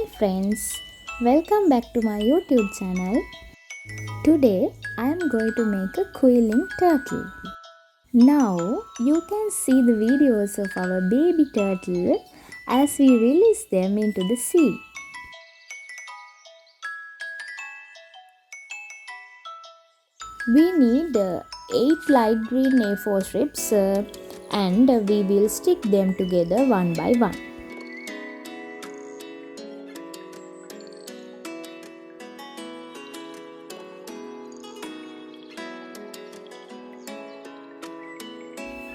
Hi friends, welcome back to my YouTube channel. Today I am going to make a quilling turtle. Now you can see the videos of our baby turtle as we release them into the sea. We need 8 light green A4 strips and we will stick them together one by one.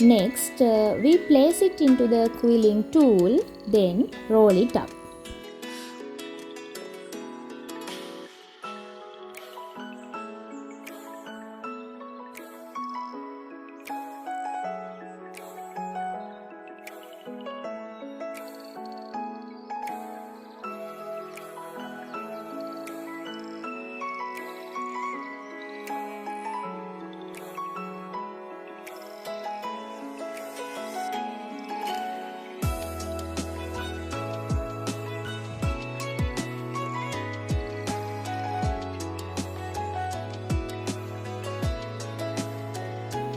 Next, we place it into the quilling tool, then roll it up.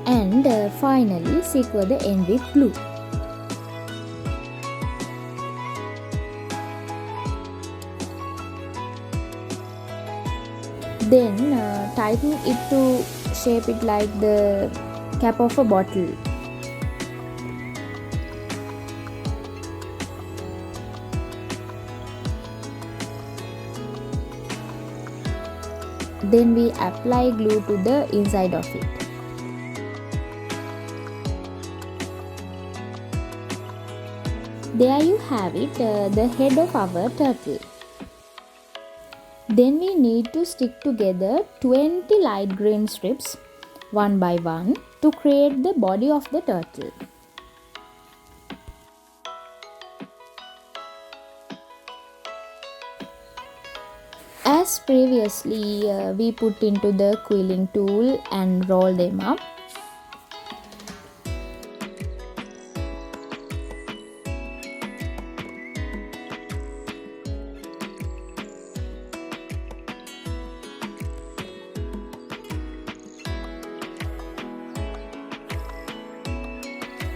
And finally secure the end with glue. Then tighten it to shape it like the cap of a bottle. Then we apply glue to the inside of it. There you have it, the head of our turtle. Then we need to stick together 20 light green strips one by one to create the body of the turtle. As previously, we put into the quilling tool and roll them up.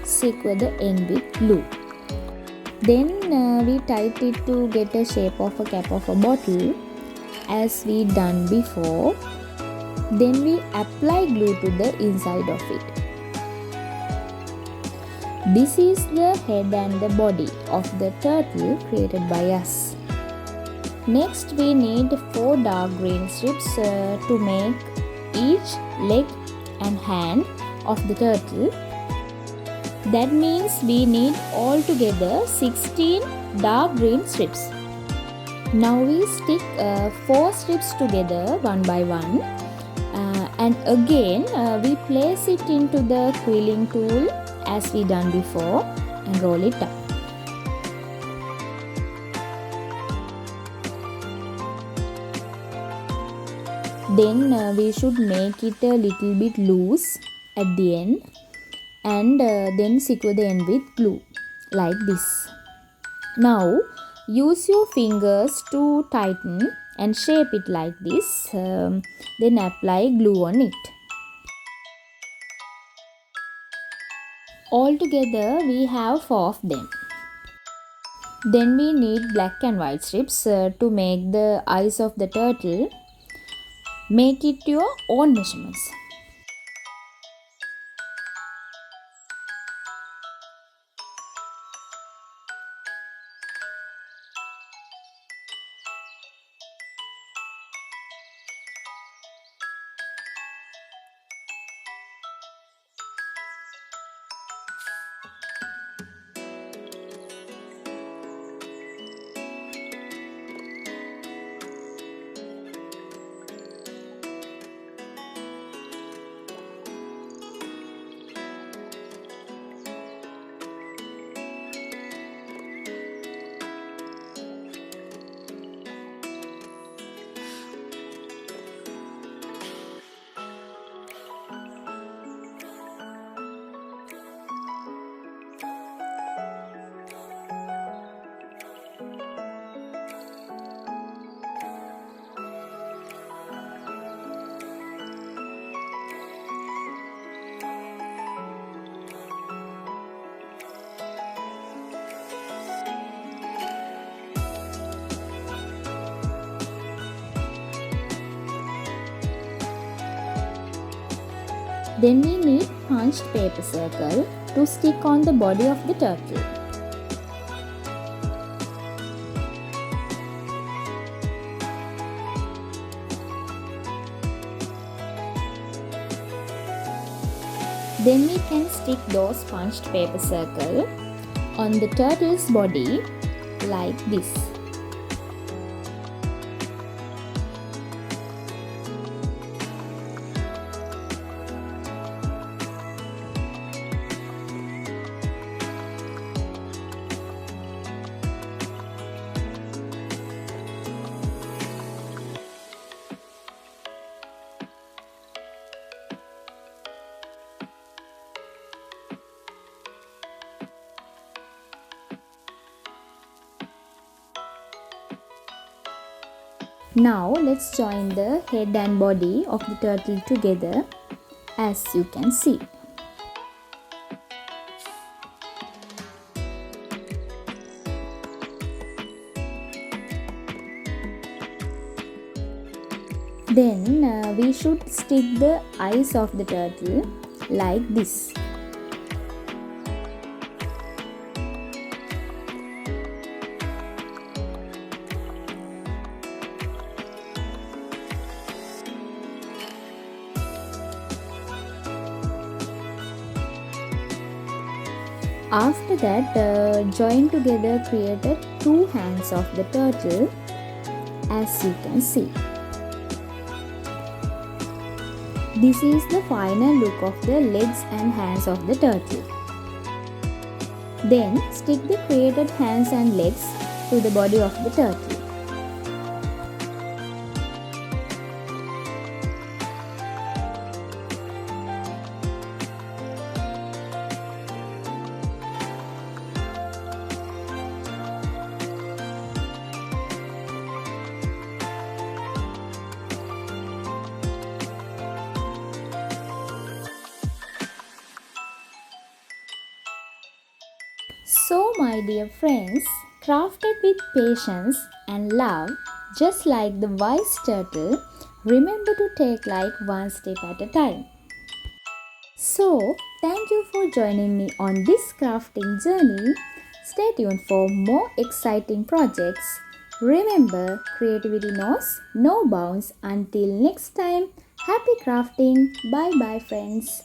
Secure the end with glue. Then we tight it to get a shape of a cap of a bottle as we done before. Then we apply glue to the inside of it. This is the head and the body of the turtle created by us. Next we need 4 dark green strips to make each leg and hand of the turtle. That means we need altogether 16 dark green strips. Now we stick 4 strips together one by one and again we place it into the quilling tool as we done before and roll it up. Then we should make it a little bit loose at the end and then secure the end with glue like this. Now use your fingers to tighten and shape it like this, then apply glue on it. Altogether we have 4 of them. Then we need black and white strips to make the eyes of the turtle. Make it your own measurements. Then we need punched paper circle to stick on the body of the turtle. Then we can stick those punched paper circle on the turtle's body like this. Now let's join the head and body of the turtle together, as you can see. Then we should stick the eyes of the turtle like this. After that, join together created two hands of the turtle, as you can see. This is the final look of the legs and hands of the turtle. Then stick the created hands and legs to the body of the turtle. So, my dear friends, crafted with patience and love, just like the wise turtle, remember to take life one step at a time. So, thank you for joining me on this crafting journey. Stay tuned for more exciting projects. Remember, creativity knows no bounds. Until next time, happy crafting. Bye bye, friends.